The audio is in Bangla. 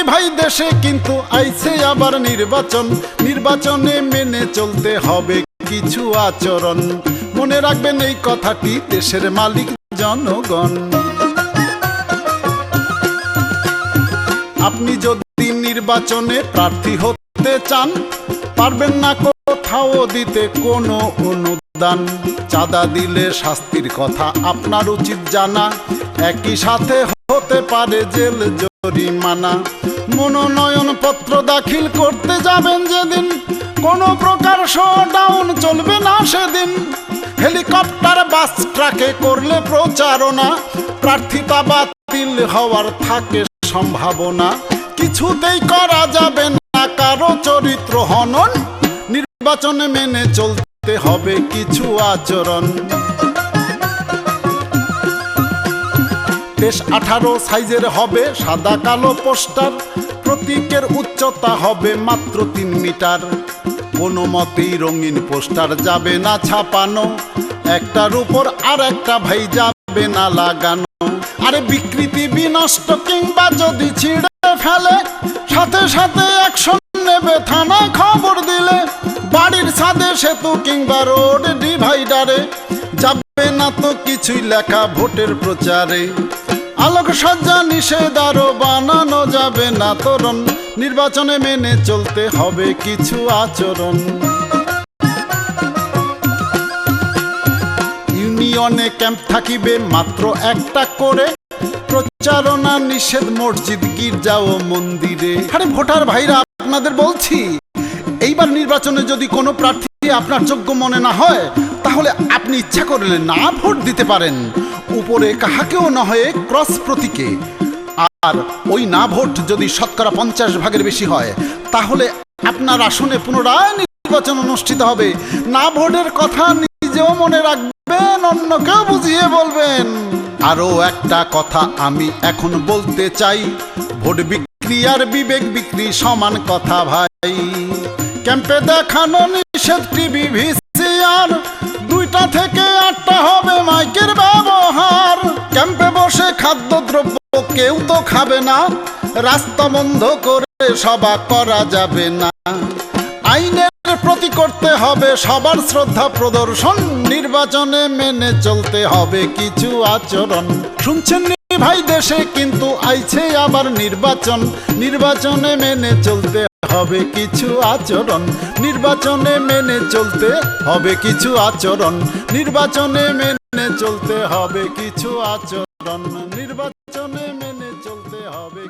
ভাই দেশে কিন্তু আইছে আবার নির্বাচন, নির্বাচনে মেনে চলতে হবে কিছু আচরণ। মনে রাখবেন এই কথাটি, দেশের মালিক জনগণ। আপনি যদি নির্বাচনে প্রার্থী হতে চান, পারবেন না কোথাও দিতে কোনো অনুদান। চাঁদা দিলে শাস্তির কথা আপনার উচিত জানা, একই সাথে হতে পারে জেল জরিমানা। মনোনয়ন পত্র দাখিল করতে যাবেন যেদিন, কোনো প্রকার শোডাউন চলবে না সেদিন। হেলিকপ্টার বাস ট্রাকে করলে প্রচারণা, প্রার্থিতা বাতিল হওয়ার থাকে সম্ভাবনা। কিছুতেই করা যাবে না কারো চরিত্র হনন, নির্বাচনে মেনে চলতে হবে কিছু আচরণ। দেশ 18 সাইজের হবে সাদা কালো পোস্টার, প্রতীকের উচ্চতা হবে মাত্র 3 মিটার। কোনো মতেই রঙিন পোস্টার যাবে না ছাপানো, একটার উপর আর একটা ভাই যাবে না লাগানো। আরে বিকৃতি বিনষ্ট কিংবা যদি ছিঁড়ে ফেলে, সাথে সাথে অ্যাকশন নেবে থানায় খবর দিলে। বাড়ির ছাদে সেতু কিংবা রোড ডিভাইডারে যাবে না তো কিছুই লেখা ভোটের প্রচারে। আলোকসজ্জা নিষেধ আরো বানানো যাবে না তোরণ, নির্বাচনে মেনে চলতে হবে কিছু আচরণ। ইউনিয়নে ক্যাম্প থাকিবে মাত্র একটা করে, প্রচারণা নিষেধ মসজিদ গির্জা ও মন্দিরে। আরে ভোটার ভাইরা আপনাদের বলছি, এইবার নির্বাচনে যদি কোনো প্রার্থী আপনার যোগ্য মনে না হয়, তাহলে আপনি ইচ্ছা করলে না ভোট দিতে পারেন, উপরে কাহাকেও না হয়ে ক্রস প্রতীকে। আর ওই না ভোট যদি শতকরা 50 ভাগের বেশি হয়, তাহলে আপনার আসনে পুনরায় নির্বাচন অনুষ্ঠিত হবে। না ভোটের কথা নিজেও মনে রাখবেন, অন্যকেও বুঝিয়ে বলবেন। আরো একটা কথা আমি এখন বলতে চাই, ভোট বিক্রি আর বিবেক বিক্রি সমান কথা ভাই। ক্যাম্পে দেখানো নিষেধ টিভি ভিসিআর, 2টা থেকে 8টা হবে মাইকের ব্যবহার। ক্যাম্পে বসে খাদ্যদ্রব্য কেউ তো খাবে না, রাস্তা বন্ধ করে সভা করা যাবে না। আইনের প্রতি করতে হবে সবার শ্রদ্ধা প্রদর্শন, নির্বাচনে মেনে চলতে হবে কিছু আচরণ। শুনছেন ভাই দেশে কিন্তু আইছে আবার নির্বাচন, নির্বাচনে মেনে চলতে হবে কিছু আচরণ। নির্বাচনে মেনে চলতে হবে কিছু আচরণ, নির্বাচনে মেনে চলতে হবে কিছু আচরণ, নির্বাচনে মেনে চলতে হবে।